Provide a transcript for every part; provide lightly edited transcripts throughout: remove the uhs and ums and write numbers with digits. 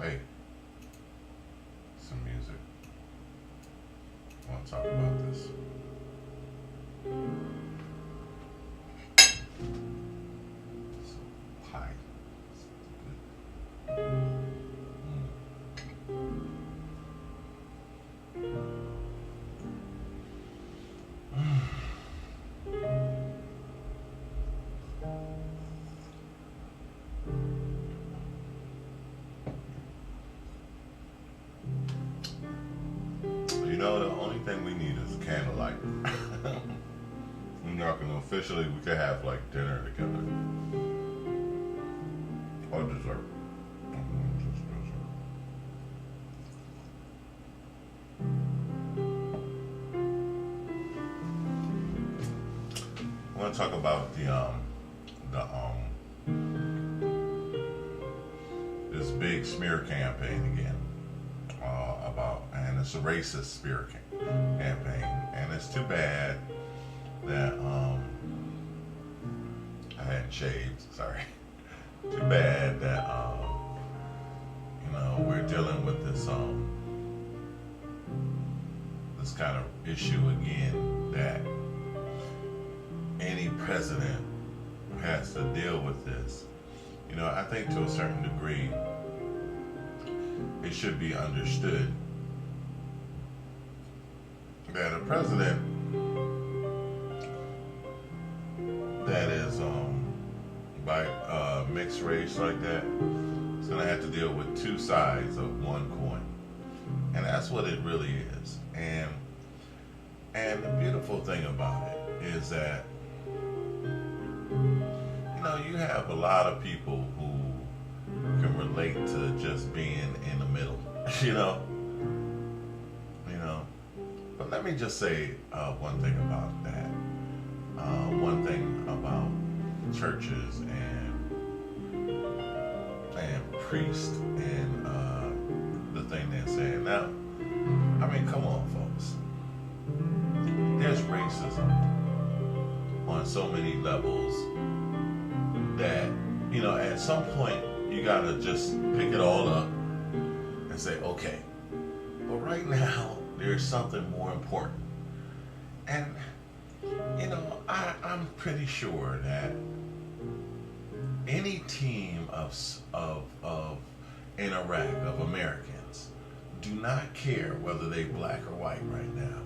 Hey, some music. I want to talk about this. So, pie. Good. You know, the only thing we need is candlelight. We're not gonna officially. We could have like dinner together or dessert. Just dessert. I want to talk about the this big smear campaign again. And it's a racist campaign, and it's too bad that I hadn't shaved. Sorry. Too bad that we're dealing with this kind of issue again, that any president has to deal with this. I think to a certain degree it should be understood that a president that is by mixed race like that is going to have to deal with two sides of one coin, and that's what it really is. And the beautiful thing about it is that you have a lot of people who can relate to just being in the middle, you know. But let me just say one thing about that. One thing about churches and priests and the thing they're saying now. I mean, come on, folks. There's racism on so many levels that at some point you gotta just pick it all up and say, okay, but right now there's something more important. And I'm pretty sure that any team of in Iraq of Americans do not care whether they black or white right now.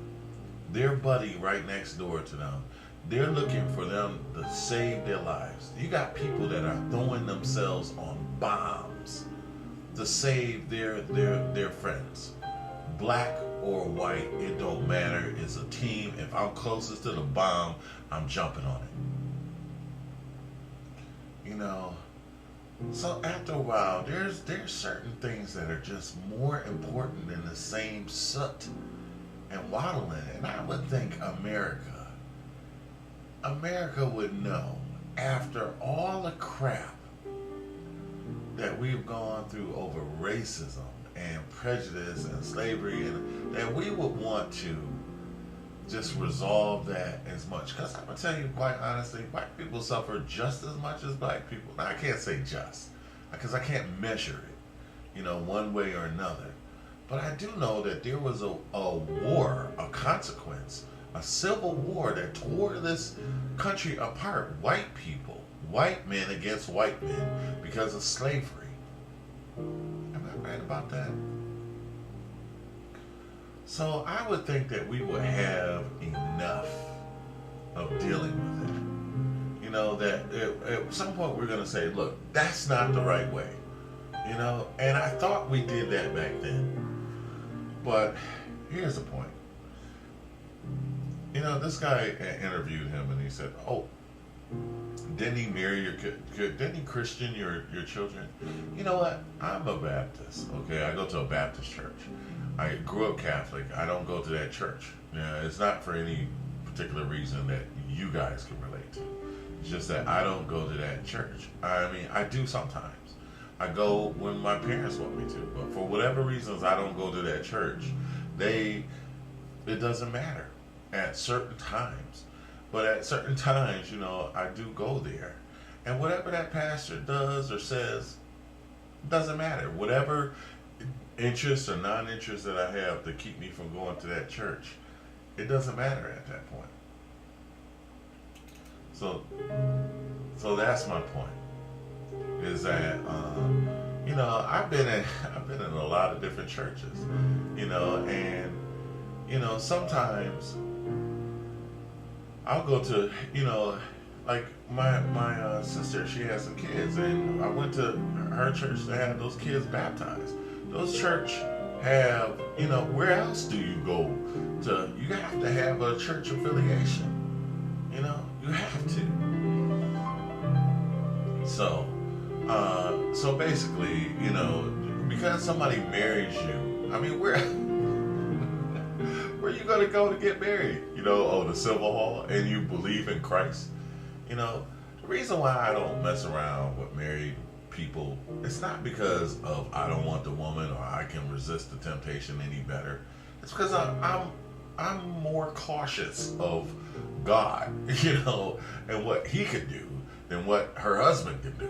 Their buddy right next door to them, they're looking for them to save their lives. You got people that are throwing themselves on bombs to save their friends. Black or white, it don't matter. It's a team. If I'm closest to the bomb, I'm jumping on it. So after a while, there's certain things that are just more important than the same soot and waddling. And I would think America would know, after all the crap that we've gone through over racism and prejudice and slavery, and that we would want to just resolve that as much. Because I'm going to tell you quite honestly, white people suffer just as much as black people. Now, I can't say just, because I can't measure it, one way or another. But I do know that there was a war, a consequence, a civil war that tore this country apart. White people, white men against white men because of slavery. Am I right about that? So I would think that we would have enough of dealing with it. That at some point we're going to say, look, that's not the right way. And I thought we did that back then. But here's the point. This guy interviewed him and he said, oh, didn't he marry your kid? Didn't he Christian your children? You know what? I'm a Baptist, okay? I go to a Baptist church. I grew up Catholic. I don't go to that church. It's not for any particular reason that you guys can relate to. It's just that I don't go to that church. I mean, I do sometimes. I go when my parents want me to, but for whatever reasons, I don't go to that church. It doesn't matter at certain times. But at certain times, I do go there. And whatever that pastor does or says, It doesn't matter. Whatever interest or non-interest that I have to keep me from going to that church, it doesn't matter at that point. So, so that's my point. Is that I've been in a lot of different churches, and sometimes I'll go to like my sister, she has some kids, and I went to her church to have those kids baptized. Those church have, where else do you go to? You have to have a church affiliation. You have to. So basically, because somebody marries you, I mean, where you gonna go to get married? The Civil Hall, and you believe in Christ. The reason why I don't mess around with married people, it's not because of I don't want the woman or I can resist the temptation any better. It's because I'm more cautious of God, and what He could do than what her husband can do.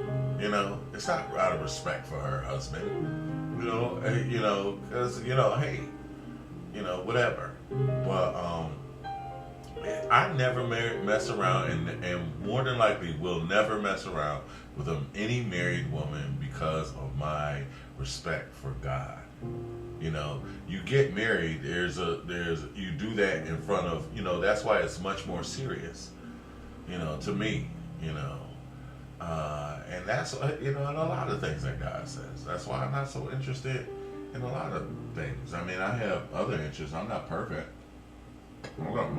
It's not out of respect for her husband, because hey, whatever. But I never mess around, and more than likely will never mess around with any married woman because of my respect for God. You get married. You do that in front of. That's why it's much more serious. To me. And that's and a lot of things that God says. That's why I'm not so interested in a lot of things. I mean, I have other interests. I'm not perfect. I got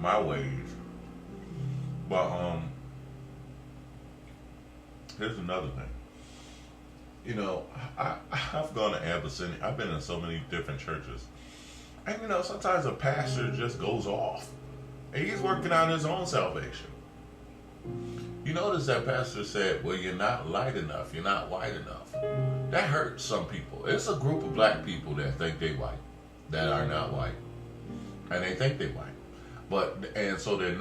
my ways. But here's another thing. I've gone to Abyssinia. I've been in so many different churches. And sometimes a pastor just goes off. And he's working on his own salvation. You notice that pastor said, well, you're not light enough. You're not white enough. That hurts some people. It's a group of black people that think they white, that are not white. And they think they white. So they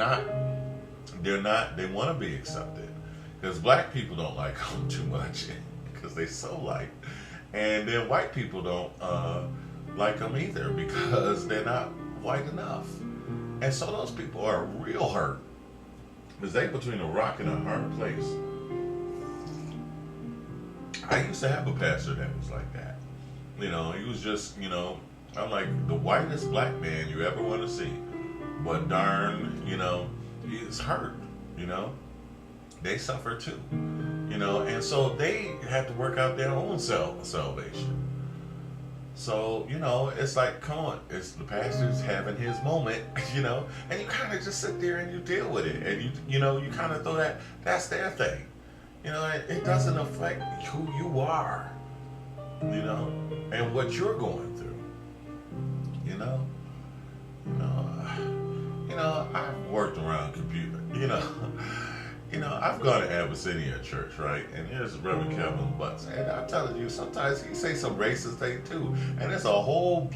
want to be accepted. Because black people don't like them too much. Because they so light. And then white people don't like them either. Because they're not white enough. And so those people are real hurt. Because they between a rock and a hard place. I used to have a pastor that was like that. He was just, I'm like the whitest black man you ever want to see. But darn, he's hurt, They suffer too. And so they had to work out their own salvation. So, it's like, come on, it's the pastor's having his moment, and you kind of just sit there and you deal with it. And you kind of throw that's their thing. It doesn't affect who you are, and what you're going through, I've worked around computer, I've gone to Abyssinia Church, right? And there's Reverend Kevin Butts. And I'm telling you, sometimes he say some racist thing too. And it's a whole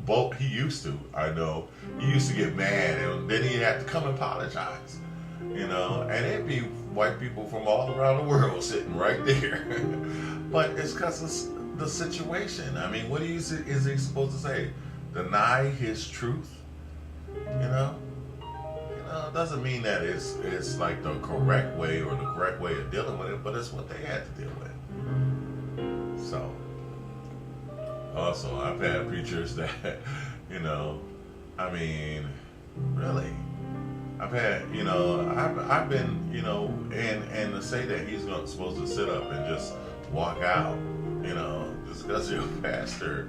boat he used to, I know. He used to get mad and then he'd have to come and apologize. And it'd be white people from all around the world sitting right there. But it's because of the situation. I mean, what is he supposed to say? Deny his truth? It doesn't mean that it's like the correct way or the correct way of dealing with it, but it's what they had to deal with. So, also, I've had preachers that, I mean, really, I've had, I've been, and to say that he's supposed to sit up and just walk out, just because your pastor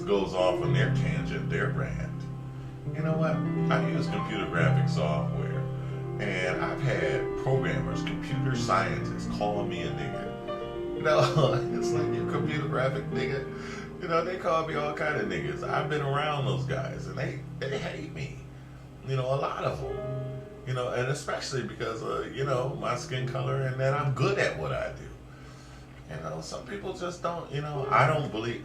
goes off on their tangent, their rant. You know what? I use computer graphic software, and I've had programmers, computer scientists calling me a nigga. It's like, you computer graphic nigga. They call me all kind of niggas. I've been around those guys, and they hate me. A lot of them. And especially because of, my skin color and that I'm good at what I do. Some people just don't, I don't believe,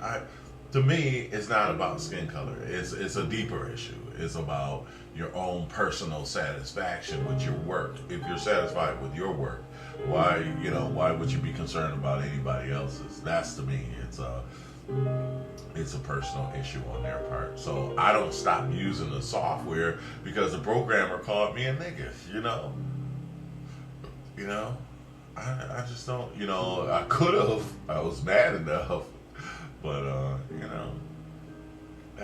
to me, it's not about skin color. It's a deeper issue. It's about your own personal satisfaction with your work. If you're satisfied with your work, Why would you be concerned about anybody else's? That's, to me, it's a personal issue on their part. So I don't stop using the software because the programmer called me a nigga. You know, I just don't. I could have. I was mad enough, but I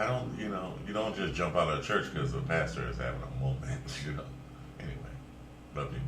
don't. You don't just jump out of church because the pastor is having a moment. Anyway, love you.